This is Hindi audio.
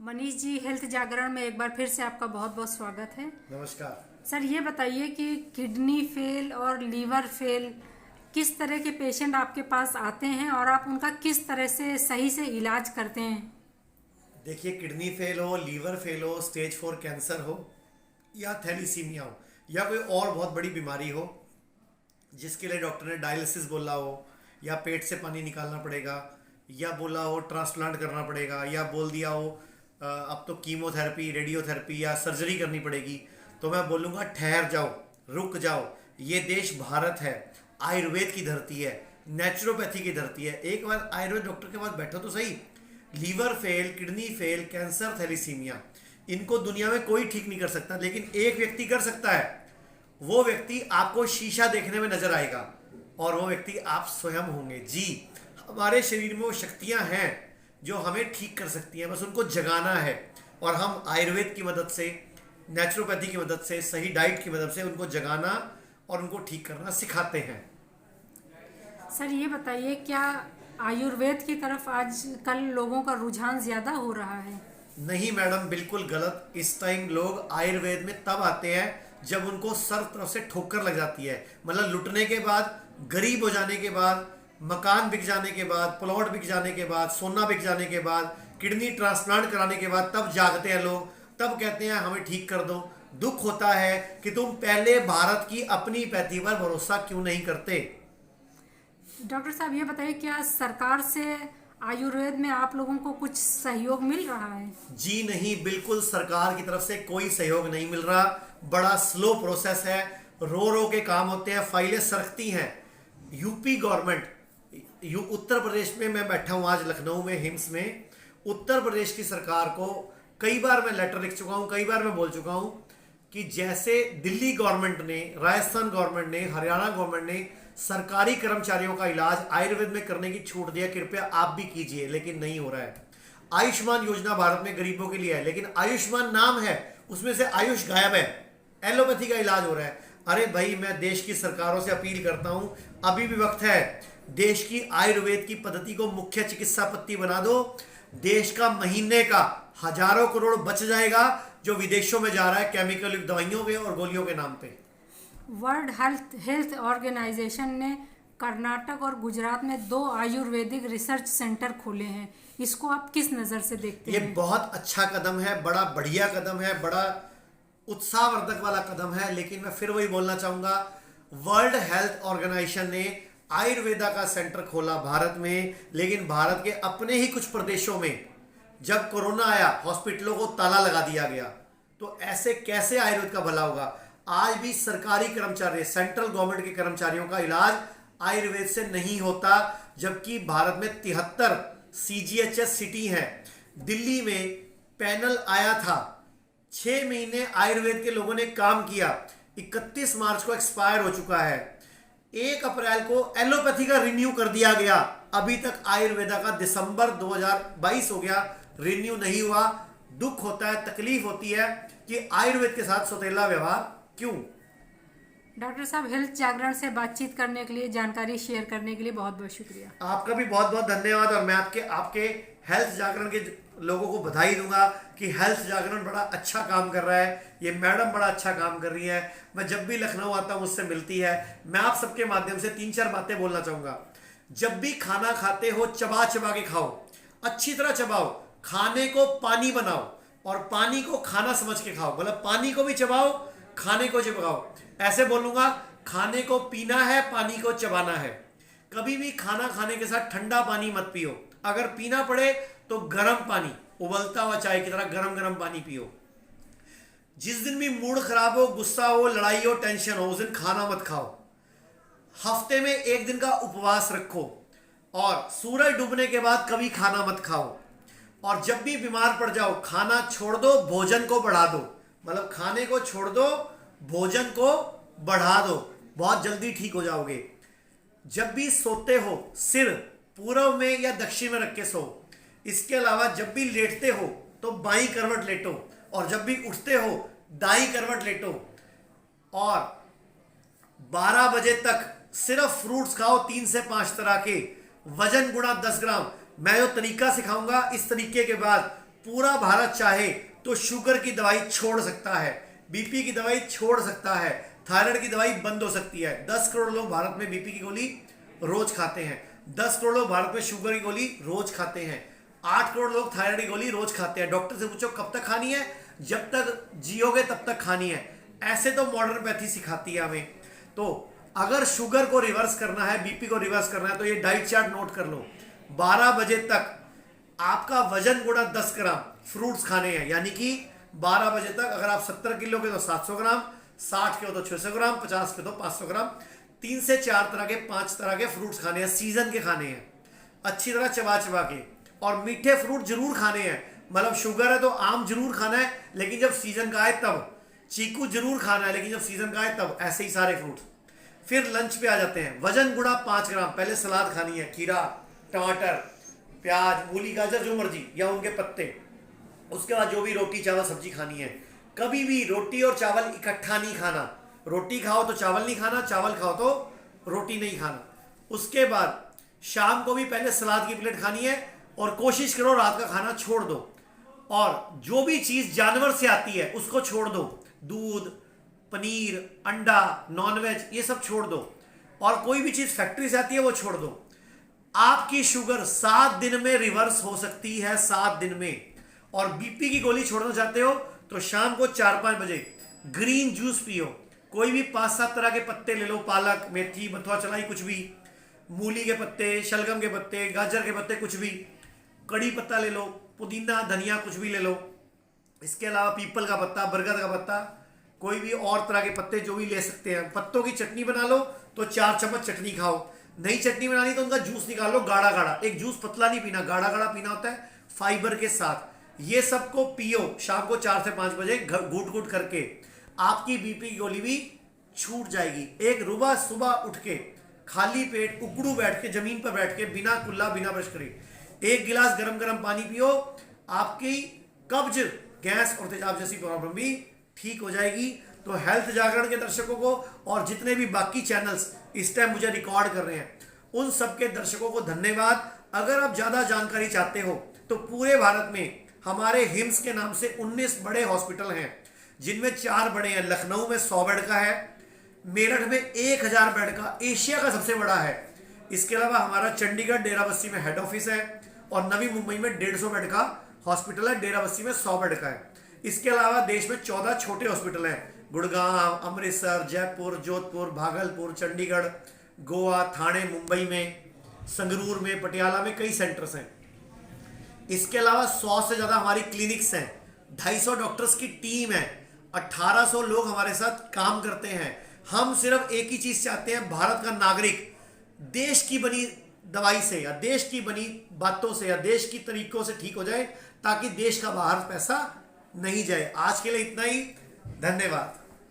मनीष जी, हेल्थ जागरण में एक बार फिर से आपका बहुत बहुत स्वागत है। नमस्कार। सर, ये बताइए कि किडनी फेल और लीवर फेल किस तरह के पेशेंट आपके पास आते हैं और आप उनका किस तरह से सही से इलाज करते हैं। देखिए, किडनी फेल हो, लीवर फेल हो, स्टेज 4 कैंसर हो या थैलीसीमिया हो या कोई और बहुत बड़ी बीमारी हो जिसके लिए डॉक्टर ने डायलिसिस बोला हो या पेट से पानी निकालना पड़ेगा या बोला हो ट्रांसप्लांट करना पड़ेगा या बोल दिया हो अब तो कीमोथेरेपी, रेडियोथेरेपी या सर्जरी करनी पड़ेगी, तो मैं बोलूँगा ठहर जाओ, रुक जाओ। ये देश भारत है, आयुर्वेद की धरती है, नेचुरोपैथी की धरती है। एक बार आयुर्वेद डॉक्टर के पास बैठो तो सही। Liver fail, kidney fail, cancer, thalassaemia, इनको दुनिया में कोई ठीक नहीं कर सकता, लेकिन एक व्यक्ति कर सकता है। वो व्यक्ति आपको शीशा देखने में नजर आएगा और वो व्यक्ति आप स्वयं होंगे। जी, हमारे शरीर में वो शक्तियां हैं जो हमें ठीक कर सकती हैं, बस उनको जगाना है। और हम आयुर्वेद की मदद से, नेचुरोपैथी की मदद से, सही डाइट की मदद से उनको जगाना और उनको ठीक करना सिखाते हैं। सर, ये बताइए, क्या आयुर्वेद की तरफ आजकल लोगों का रुझान ज़्यादा हो रहा है। नहीं मैडम, बिल्कुल गलत। इस टाइम लोग आयुर्वेद में तब आते हैं जब उनको सर तरफ से ठोकर लग जाती है। मतलब लुटने के बाद, गरीब हो जाने के बाद, मकान बिक जाने के बाद, प्लॉट बिक जाने के बाद, सोना बिक जाने के बाद, किडनी ट्रांसप्लांट कराने के बाद तब जागते हैं लोग, तब कहते हैं हमें ठीक कर दो। दुख होता है कि तुम पहले भारत की अपनी पैथी पर भरोसा क्यों नहीं करते। डॉक्टर साहब, ये बताइए, क्या सरकार से आयुर्वेद में आप लोगों को कुछ सहयोग मिल रहा है। जी नहीं, बिल्कुल सरकार की तरफ से कोई सहयोग नहीं मिल रहा। बड़ा स्लो प्रोसेस है, रो रो के काम होते हैं, फाइलें सरकती हैं। यूपी गवर्नमेंट, उत्तर प्रदेश में मैं बैठा हूं आज लखनऊ में, हिम्स में। उत्तर प्रदेश की सरकार को कई बार मैं लेटर लिख चुका हूं, कई बार मैं बोल चुका हूं कि जैसे दिल्ली गवर्नमेंट ने, राजस्थान गवर्नमेंट ने, हरियाणा गवर्नमेंट ने सरकारी कर्मचारियों का इलाज आयुर्वेद में करने की छूट दिया, कृपया आप भी कीजिए, लेकिन नहीं हो रहा है। आयुष्मान योजना भारत में गरीबों के लिए है, लेकिन आयुष्मान नाम है, उसमें से आयुष गायब है, एलोपैथी का इलाज हो रहा है। अरे भाई, मैं देश की सरकारों से अपील करता हूं, अभी भी वक्त है, देश की आयुर्वेद की पद्धति को मुख्य चिकित्सा पद्धति बना दो। देश का महीने का हजारों करोड़ बच जाएगा जो विदेशों में जा रहा है केमिकल युक्त दवाइयों के और गोलियों के नाम पे। वर्ल्ड हेल्थ ऑर्गेनाइजेशन ने कर्नाटक और गुजरात में 2 आयुर्वेदिक रिसर्च सेंटर खोले हैं। इसको आप किस नज़र से देखते हैं। ये बहुत अच्छा कदम है, बड़ा बढ़िया कदम है, बड़ा उत्साहवर्धक वाला कदम है। लेकिन मैं फिर वही बोलना चाहूंगा, वर्ल्ड हेल्थ ऑर्गेनाइजेशन ने आयुर्वेदा का सेंटर खोला भारत में, लेकिन भारत के अपने ही कुछ प्रदेशों में जब कोरोना आया, हॉस्पिटलों को ताला लगा दिया गया। तो ऐसे कैसे आयुर्वेद का भला होगा। आज भी सरकारी कर्मचारी, सेंट्रल गवर्नमेंट के कर्मचारियों का इलाज आयुर्वेद से नहीं होता, जबकि भारत में 73 सीजीएचएस सिटी हैं। दिल्ली में पैनल आया था, 6 महीने आयुर्वेद के लोगों ने काम किया, 31 मार्च को एक्सपायर हो चुका है। 1 अप्रैल को एलोपैथी का रिन्यू कर दिया गया, अभी तक आयुर्वेदा का दिसंबर 2022 हो गया, रिन्यू नहीं हुआ। दुख होता है, तकलीफ होती है कि आयुर्वेद के साथ सौतेला व्यवहार क्यों। डॉक्टर साहब, हेल्थ जागरण से बातचीत करने के लिए, जानकारी शेयर करने के लिए बहुत बहुत शुक्रिया। आपका भी बहुत बहुत धन्यवाद। और मैं आपके हेल्थ जागरण के लोगों को बधाई दूंगा कि हेल्थ जागरण बड़ा अच्छा काम कर रहा है। ये मैडम बड़ा अच्छा काम कर रही है। मैं जब भी लखनऊ आता हूँ मुझसे मिलती है। मैं आप सबके माध्यम से 3-4 बातें बोलना चाहूंगा। जब भी खाना खाते हो, चबा चबा के खाओ, अच्छी तरह चबाओ। खाने को पानी बनाओ और पानी को खाना समझ के खाओ। मतलब पानी को भी चबाओ, खाने को चबाओ। ऐसे बोलूंगा, खाने को पीना है, पानी को चबाना है। कभी भी खाना खाने के साथ ठंडा पानी मत पियो। अगर पीना पड़े तो गर्म पानी, उबलता हुआ चाय की तरह गरम गरम पानी पियो। जिस दिन भी मूड खराब हो, गुस्सा हो, लड़ाई हो, टेंशन हो, उस दिन खाना मत खाओ। हफ्ते में 1 दिन का उपवास रखो और सूरज डूबने के बाद कभी खाना मत खाओ। और जब भी बीमार पड़ जाओ, खाना छोड़ दो, भोजन को बढ़ा दो। मतलब खाने को छोड़ दो, भोजन को बढ़ा दो, बहुत जल्दी ठीक हो जाओगे। जब भी सोते हो, सिर पूर्व में या दक्षिण में रख के सो। इसके अलावा जब भी लेटते हो तो बाईं करवट लेटो, और जब भी उठते हो दाईं करवट लेटो। और 12 बजे तक सिर्फ फ्रूट्स खाओ, 3 से 5 तरह के। वजन गुणा 10 ग्राम। मैं जो तरीका सिखाऊंगा, इस तरीके के बाद पूरा भारत चाहे तो शुगर की दवाई छोड़ सकता है, बीपी की दवाई छोड़ सकता है, थायराइड की दवाई बंद हो सकती है। 10 करोड़ लोग भारत में बीपी की गोली रोज खाते हैं, 10 करोड़ लोग भारत में शुगर की गोली रोज खाते हैं, 8 करोड़ लोग थायराइड की गोली रोज खाते हैं। डॉक्टर से पूछो कब तक खानी है, जब तक जियोगे तब तक खानी है। ऐसे तो मॉडर्न पैथी सिखाती है हमें। तो अगर शुगर को रिवर्स करना है, बीपी को रिवर्स करना है, तो ये डाइट चार्ट नोट कर लो। 12 बजे तक आपका वजन गुणा 10 ग्राम फ्रूट्स खाने हैं, यानी कि 12 बजे तक अगर आप 70 किलो के तो 700 ग्राम, 60 के हो तो 600 ग्राम, 50 के तो 500 ग्राम, 3 से 4 तरह के 5 तरह के फ्रूट्स खाने हैं, सीजन के खाने हैं, अच्छी तरह चबा चबा के। और मीठे फ्रूट जरूर खाने हैं, मतलब शुगर है तो आम जरूर खाना है, लेकिन जब सीजन का आए तब। चीकू जरूर खाना है, लेकिन जब सीजन का आए तब। ऐसे ही सारे फ्रूट। फिर लंच पे आ जाते हैं। वजन गुणा 5 ग्राम। पहले सलाद खानी है, खीरा, टमाटर, प्याज, मूली, गाजर, जो मर्जी, या उनके पत्ते। उसके बाद जो भी रोटी चावल सब्जी खानी है। कभी भी रोटी और चावल इकट्ठा नहीं खाना। रोटी खाओ तो चावल नहीं खाना, चावल खाओ तो रोटी नहीं खाना। उसके बाद शाम को भी पहले सलाद की प्लेट खानी है, और कोशिश करो रात का खाना छोड़ दो। और जो भी चीज जानवर से आती है उसको छोड़ दो। दूध, पनीर, अंडा, नॉनवेज, ये सब छोड़ दो। और कोई भी चीज फैक्ट्री से आती है वो छोड़ दो। आपकी शुगर 7 दिन में रिवर्स हो सकती है, 7 दिन में। और बीपी की गोली छोड़ना चाहते हो तो शाम को 4-5 बजे ग्रीन जूस पियो। कोई भी 5-7 तरह के पत्ते ले लो, पालक, मेथी, बथुआ चलाई, कुछ भी, मूली के पत्ते, शलगम के पत्ते, गाजर के पत्ते, कुछ भी, कड़ी पत्ता ले लो, पुदीना, धनिया, कुछ भी ले लो। इसके अलावा पीपल का पत्ता, बरगद का पत्ता, कोई भी और तरह के पत्ते जो भी ले सकते हैं। पत्तों की चटनी बना लो तो 4 चम्मच चटनी खाओ। नई चटनी बनानी तो उनका जूस निकाल लो, गाढ़ा गाढ़ा। एक जूस पतला नहीं पीना, गाढ़ा गाढ़ा पीना होता है फाइबर के साथ। ये सबको पियो शाम को 4 से 5 बजे घूट घूट करके। आपकी बीपी की गोली भी छूट जाएगी। एक रुबा सुबह उठ के खाली पेट उकड़ू बैठ के, जमीन पर बैठ के, बिना कुल्ला, बिना ब्रश करे 1 गिलास गरम गरम पानी पियो। आपकी कब्ज, गैस और तेजाब जैसी प्रॉब्लम भी ठीक हो जाएगी। तो हेल्थ जागरण के दर्शकों को और जितने भी बाकी चैनल्स इस टाइम मुझे रिकॉर्ड कर रहे हैं, उन सबके दर्शकों को धन्यवाद। अगर आप ज्यादा जानकारी चाहते हो तो पूरे भारत में हमारे हिम्स के नाम से 19 बड़े हॉस्पिटल हैं, जिनमें 4 बड़े हैं। लखनऊ में 100 बेड का है, मेरठ में 1000 बेड का, एशिया का सबसे बड़ा है। इसके अलावा हमारा चंडीगढ़ डेराबस्सी में हेड ऑफिस है, और नवी मुंबई में 150 बेड का हॉस्पिटल है, डेराबस्सी में 100 बेड का है। इसके अलावा देश में 14 छोटे हॉस्पिटल हैं, गुड़गांव, अमृतसर, जयपुर, जोधपुर, भागलपुर, चंडीगढ़, गोवा, थाने, मुंबई में, संगरूर में, पटियाला में कई सेंटर्स हैं। इसके अलावा 100 से ज्यादा हमारी क्लिनिक्स हैं, 250 डॉक्टर्स की टीम है, 1800 लोग हमारे साथ काम करते हैं। हम सिर्फ एक ही चीज चाहते हैं, भारत का नागरिक देश की बनी दवाई से या देश की बनी बातों से या देश की तरीकों से ठीक हो जाए, ताकि देश का बाहर पैसा नहीं जाए। आज के लिए इतना ही, धन्यवाद।